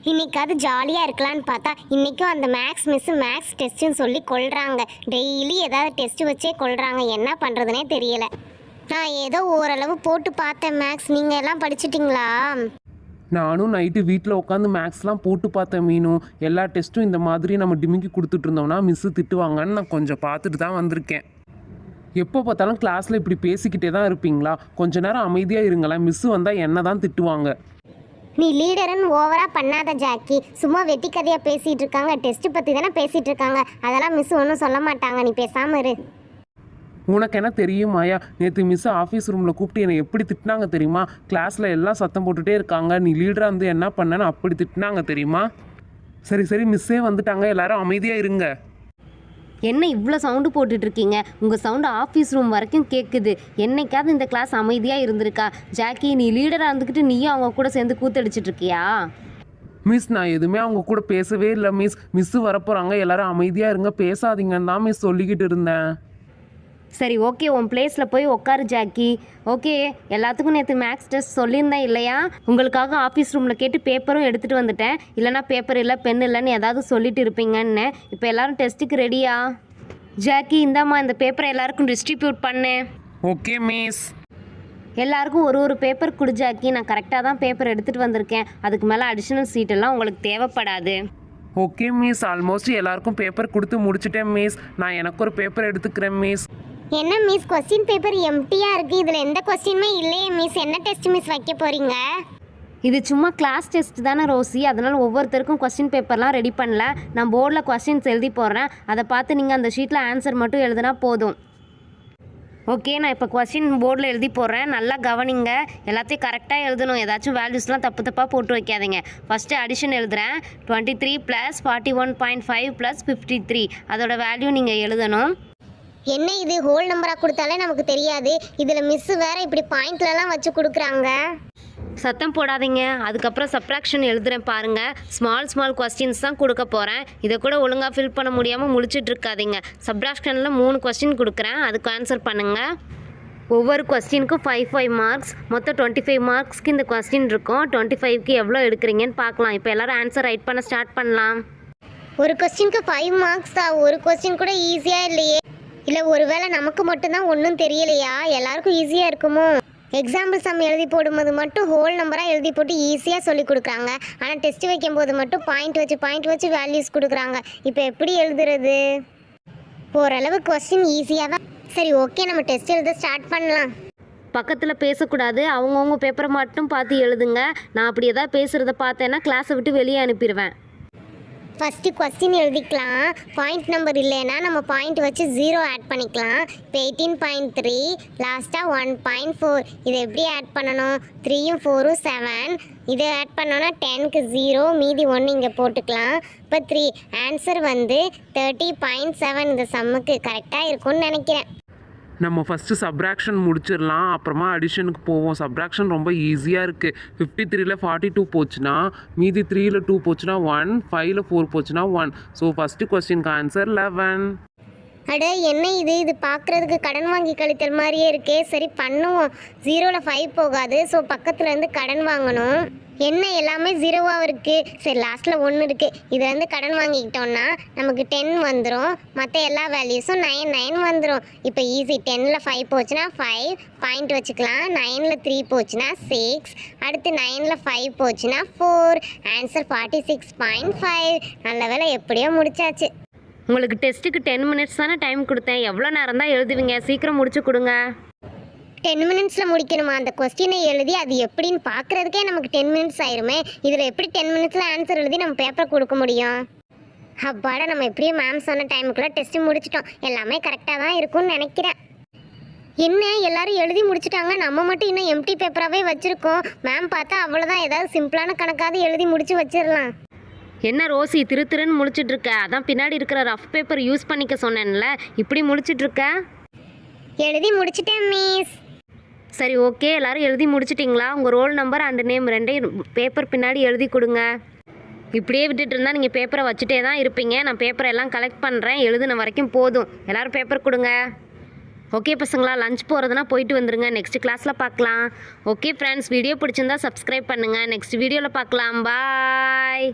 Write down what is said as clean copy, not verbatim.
இன்னைக்காவது ஜாலியாக இருக்கலான்னு பார்த்தா இன்றைக்கும் அந்த மேக்ஸ் மிஸ்ஸு மேக்ஸ் டெஸ்ட்டுன்னு சொல்லி கொள்கிறாங்க. டெய்லி ஏதாவது டெஸ்ட்டு வச்சே கொள்கிறாங்க. என்ன பண்ணுறதுனே தெரியலை. நான் ஏதோ ஓரளவு போட்டு பார்த்தேன் மேக்ஸ். நீங்கள் எல்லாம் படிச்சிட்டிங்களா? நானும் நைட்டு வீட்டில் உட்காந்து மேக்ஸ்லாம் போட்டு பார்த்தேன் மீனு. எல்லா டெஸ்ட்டும் இந்த மாதிரி நம்ம டிமிக்கி கொடுத்துட்டு இருந்தோம்னா மிஸ்ஸு திட்டுவாங்கன்னு நான் கொஞ்சம் பார்த்துட்டு தான் வந்திருக்கேன். எப்போ பார்த்தாலும் கிளாஸில் இப்படி பேசிக்கிட்டே தான் இருப்பீங்களா? கொஞ்ச நேரம் அமைதியாக இருங்களேன். மிஸ்ஸு வந்தால் என்ன தான் திட்டுவாங்க. நீ லீடருன்னு ஓவராக பண்ணாத ஜாக்கி. சும்மா வெட்டி கதையாக பேசிகிட்டு இருக்காங்க. டெஸ்ட்டு பற்றி தானே பேசிகிட்டு இருக்காங்க. அதெல்லாம் மிஸ் ஒன்றும் சொல்ல மாட்டாங்க. நீ பேசாமல் இரு. உனக்கு என்ன தெரியும் மாயா? நேற்று மிஸ் ஆஃபீஸ் ரூமில் கூப்பிட்டு என்னை எப்படி திட்டினாங்க தெரியுமா? கிளாஸில் எல்லாம் சத்தம் போட்டுகிட்டே இருக்காங்க. நீ லீடராக வந்து என்ன பண்ணேன்னு அப்படி திட்டினாங்க தெரியுமா? சரி சரி, மிஸ்ஸே வந்துட்டாங்க, எல்லாரும் அமைதியாக இருங்க. என்ன இவ்வளோ சவுண்டு போட்டுட்ருக்கீங்க? உங்கள் சவுண்டு ஆஃபீஸ் ரூம் வரைக்கும் கேட்குது. என்னைக்காவது இந்த கிளாஸ் அமைதியாக இருந்திருக்கா? ஜாக்கி, நீ லீடராக இருந்துக்கிட்டு நீயும் அவங்க கூட சேர்ந்து கூத்தடிச்சிட்டு இருக்கியா? மிஸ், நான் எதுவுமே அவங்க கூட பேசவே இல்லை மிஸ். மிஸ்ஸு வரப்போகிறாங்க, எல்லாரும் அமைதியாக இருங்க, பேசாதீங்கன்னு தான் மிஸ் சொல்லிக்கிட்டு இருந்தேன். சரி, ஓகே, உன் பிளேஸில் போய் உட்காரு ஜாக்கி. ஓகே, எல்லாத்துக்கும் நேற்று மேக்ஸ் டெஸ்ட் சொல்லியிருந்தேன் இல்லையா? உங்களுக்காக ஆஃபீஸ் ரூமில் கேட்டு பேப்பரும் எடுத்துகிட்டு வந்துட்டேன். இல்லைனா பேப்பர் இல்லை, பென் இல்லைன்னு ஏதாவது சொல்லிட்டு இருப்பீங்கன்னு. இப்போ எல்லோரும் டெஸ்ட்டுக்கு ரெடியா? ஜாக்கி, இந்தாம்மா இந்த பேப்பரை எல்லாருக்கும் டிஸ்ட்ரிபியூட் பண்ணு. Okay miss. எல்லாருக்கும் ஒரு பேப்பர் கொடு ஜாக்கி. நான் கரெக்டாக தான் பேப்பர் எடுத்துகிட்டு வந்திருக்கேன். அதுக்கு மேலே அடிஷ்னல் சீட்டெல்லாம் உங்களுக்கு தேவைப்படாது. ஓகே மிஸ், ஆல்மோஸ்ட் எல்லாருக்கும் பேப்பர் கொடுத்து முடிச்சிட்டேன் மிஸ். நான் எனக்கு ஒரு பேப்பர் எடுத்துக்கிறேன் மிஸ். என்ன மிஸ், கொஸ்டின் பேப்பர் எம்டியாக இருக்குது. இதில் எந்த கொஸ்டினுமே இல்லையே மிஸ். என்ன டெஸ்ட் மிஸ் வைக்க போகிறீங்க? இது சும்மா கிளாஸ் டெஸ்ட் தானே ரோசி. அதனால் ஒவ்வொருத்தருக்கும் கொஸ்டின் பேப்பர்லாம் ரெடி பண்ணல. நான் போர்டில் கொஸ்டின்ஸ் எழுதி போடுறேன். அதை பார்த்து நீங்கள் அந்த ஷீட்டில் ஆன்சர் மட்டும் எழுதினா போதும். ஓகே, நான் இப்போ கொஸ்டின் போர்டில் எழுதி போடுறேன். நல்லா கவனிங்க. எல்லாத்தையும் கரெக்டாக எழுதணும். ஏதாச்சும் வேல்யூஸ்லாம் தப்பாக போட்டு வைக்காதீங்க. ஃபஸ்ட்டு அடிஷன் எழுதுகிறேன். 23 + 41.5 + 53. அதோட வேல்யூ நீங்கள் எழுதணும். என்ன இது ஹோல் நம்பராக கொடுத்தாலே நமக்கு தெரியாது. இதில் மிஸ்ஸு வேறு இப்படி பாயிண்ட்லலாம் வச்சு கொடுக்குறாங்க. சத்தம் போடாதீங்க. அதுக்கப்புறம் சப்ராக்ஷன் எழுதுகிறேன் பாருங்கள். ஸ்மால் கொஸ்டின்ஸ் தான் கொடுக்க போகிறேன். இதை கூட ஒழுங்காக ஃபில் பண்ண முடியாமல் முழிச்சிட்டு இருக்காதீங்க. சப்ராக்ஷனில் 3 கொஸ்டின் கொடுக்குறேன். அதுக்கு ஆன்சர் பண்ணுங்கள். ஒவ்வொரு கொஸ்டினுக்கும் 5 மார்க்ஸ். மொத்தம் 25 மார்க்ஸ்க்கு இந்த கொஸ்டின் இருக்கும். 25க்கு எவ்வளோ எடுக்கிறீங்கன்னு பார்க்கலாம். இப்போ எல்லோரும் ஆன்சர் ரைட் பண்ண ஸ்டார்ட் பண்ணலாம். ஒரு கொஸ்டினுக்கு 5 மார்க்ஸ் தான். ஒரு கொஸ்டின் கூட ஈஸியாக இல்லையே. இல்லை ஒருவேளை நமக்கு மட்டும்தான் ஒன்றும் தெரியலையா? எல்லாருக்கும் ஈஸியாக இருக்குமோ? எக்ஸாம்பிள் சம் எழுதி போடும்போது மட்டும் ஹோல் நம்பராக எழுதி போட்டு ஈஸியாக சொல்லி கொடுக்குறாங்க. ஆனால் டெஸ்ட் வைக்கும்போது மட்டும் பாயிண்ட் வச்சு வேல்யூஸ் கொடுக்குறாங்க. இப்போ எப்படி எழுதுறது? ஓரளவு கொஸ்டின் ஈஸியாக தான். சரி, ஓகே, நம்ம டெஸ்ட் எழுத ஸ்டார்ட் பண்ணலாம். பக்கத்தில் பேசக்கூடாது. அவங்கவுங்க பேப்பரை மட்டும் பார்த்து எழுதுங்க. நான் அப்படி எதாவது பேசுகிறத பார்த்தேன்னா கிளாஸை விட்டு வெளியே அனுப்பிடுவேன். ஃபஸ்ட்டு கொஸ்டின் எழுதிக்கலாம். பாயிண்ட் நம்பர் இல்லைன்னா நம்ம பாயிண்ட் வச்சு 0 ஆட் பண்ணிக்கலாம். இப்போ 18.3 லாஸ்ட்டாக 1.4. இதை எப்படி ஆட் பண்ணணும்? 3யும் 4ம் 7. இதை ஆட் பண்ணோன்னா 10க்கு 0, மீதி 1 இங்கே போட்டுக்கலாம். இப்போ 3 ஆன்சர் வந்து 30.7. இந்த சம்முக்கு கரெக்டாக இருக்கும்னு நினைக்கிறேன். நம்ம ஃபஸ்ட்டு சப்ராக்ஷன் முடிச்சிடலாம், அப்புறமா அடிஷனுக்கு போவோம். சப்ராக்ஷன் ரொம்ப ஈஸியாக இருக்குது. 53ல் 42 போச்சுன்னா, மீதி 3ல் 2 போச்சுன்னா 1, 5ல் 4 போச்சுன்னா 1. ஸோ ஃபஸ்ட்டு கொஸ்டினுக்கு ஆன்சர் 11. அட என்ன இது பார்க்குறதுக்கு கடன் வாங்கி கழித்தல் மாதிரியே இருக்கே. சரி பண்ணுவோம். 0ல் 5 போகாது. ஸோ பக்கத்துலேருந்து கடன் வாங்கணும். என்ன எல்லாமே 0வாக இருக்குது. சரி, லாஸ்ட்டில் 1 இருக்குது. இதுலேருந்து கடன் வாங்கிக்கிட்டோன்னா நமக்கு 10 வந்துடும். மற்ற எல்லா வேல்யூஸும் 9 வந்துடும். இப்போ ஈஸி. 10ல் 5 போச்சுன்னா 5 பாயிண்ட் வச்சுக்கலாம். 9ல் 3 போச்சுன்னா 6. அடுத்து 9ல் 5 போச்சுன்னா 4. ஆன்சர் 46.5. நல்ல வேலை, எப்படியோ முடிச்சாச்சு. உங்களுக்கு டெஸ்ட்டுக்கு 10 மினிட்ஸ் தானே டைம் கொடுத்தேன். எவ்வளோ நேரம் தான் எழுதுவீங்க? சீக்கிரம் முடிச்சு கொடுங்க. 10 மினிட்ஸில் முடிக்கணுமா? அந்த கொஸ்டினை எழுதி அது எப்படின்னு பார்க்குறதுக்கே நமக்கு 10 மினிட்ஸ் ஆயிருமே. இதில் எப்படி 10 மினிட்ஸில் ஆன்சர் எழுதி நம்ம பேப்பர் கொடுக்க முடியும்? அப்பாடா, நம்ம எப்படியும் மேம் சொன்ன டைமுக்குள்ளே டெஸ்ட்டு முடிச்சிட்டோம். எல்லாமே கரெக்டாக தான் இருக்கும்னு நினைக்கிறேன். என்ன எல்லாரும் எழுதி முடிச்சிட்டாங்க, நம்ம மட்டும் இன்னும் எம்டி பேப்பராகவே வச்சுருக்கோம். மேம் பார்த்தா அவ்வளோதான். ஏதாவது சிம்பிளான கணக்காவது எழுதி முடிச்சு வச்சிடலாம். என்ன ரோசி திருன்னு முழிச்சிட்ருக்க? அதான் பின்னாடி இருக்கிற ரஃப் பேப்பர் யூஸ் பண்ணிக்க சொன்னேன்ல, இப்படி முழிச்சிட்ருக்க? எழுதி முடிச்சிட்டேன் மிஸ். சரி, ஓகே, எல்லோரும் எழுதி முடிச்சிட்டிங்களா? உங்கள் ரோல் நம்பர் அண்ட் நேம் ரெண்டையும் பேப்பர் பின்னாடி எழுதி கொடுங்க. இப்படியே விட்டுட்டு இருந்தால் நீங்கள் பேப்பரை வச்சுட்டே தான் இருப்பீங்க. நான் பேப்பரை எல்லாம் கலெக்ட் பண்ணுறேன். எழுதுன வரைக்கும் போதும். எல்லோரும் பேப்பர் கொடுங்க. ஓகே பசங்களா, லஞ்ச் போகிறதுனா போயிட்டு வந்துருங்க. நெக்ஸ்ட் கிளாஸில் பார்க்கலாம். ஓகே ஃப்ரெண்ட்ஸ், வீடியோ பிடிச்சிருந்தா சப்ஸ்கிரைப் பண்ணுங்கள். நெக்ஸ்ட் வீடியோவில் பார்க்கலாம். பாய்.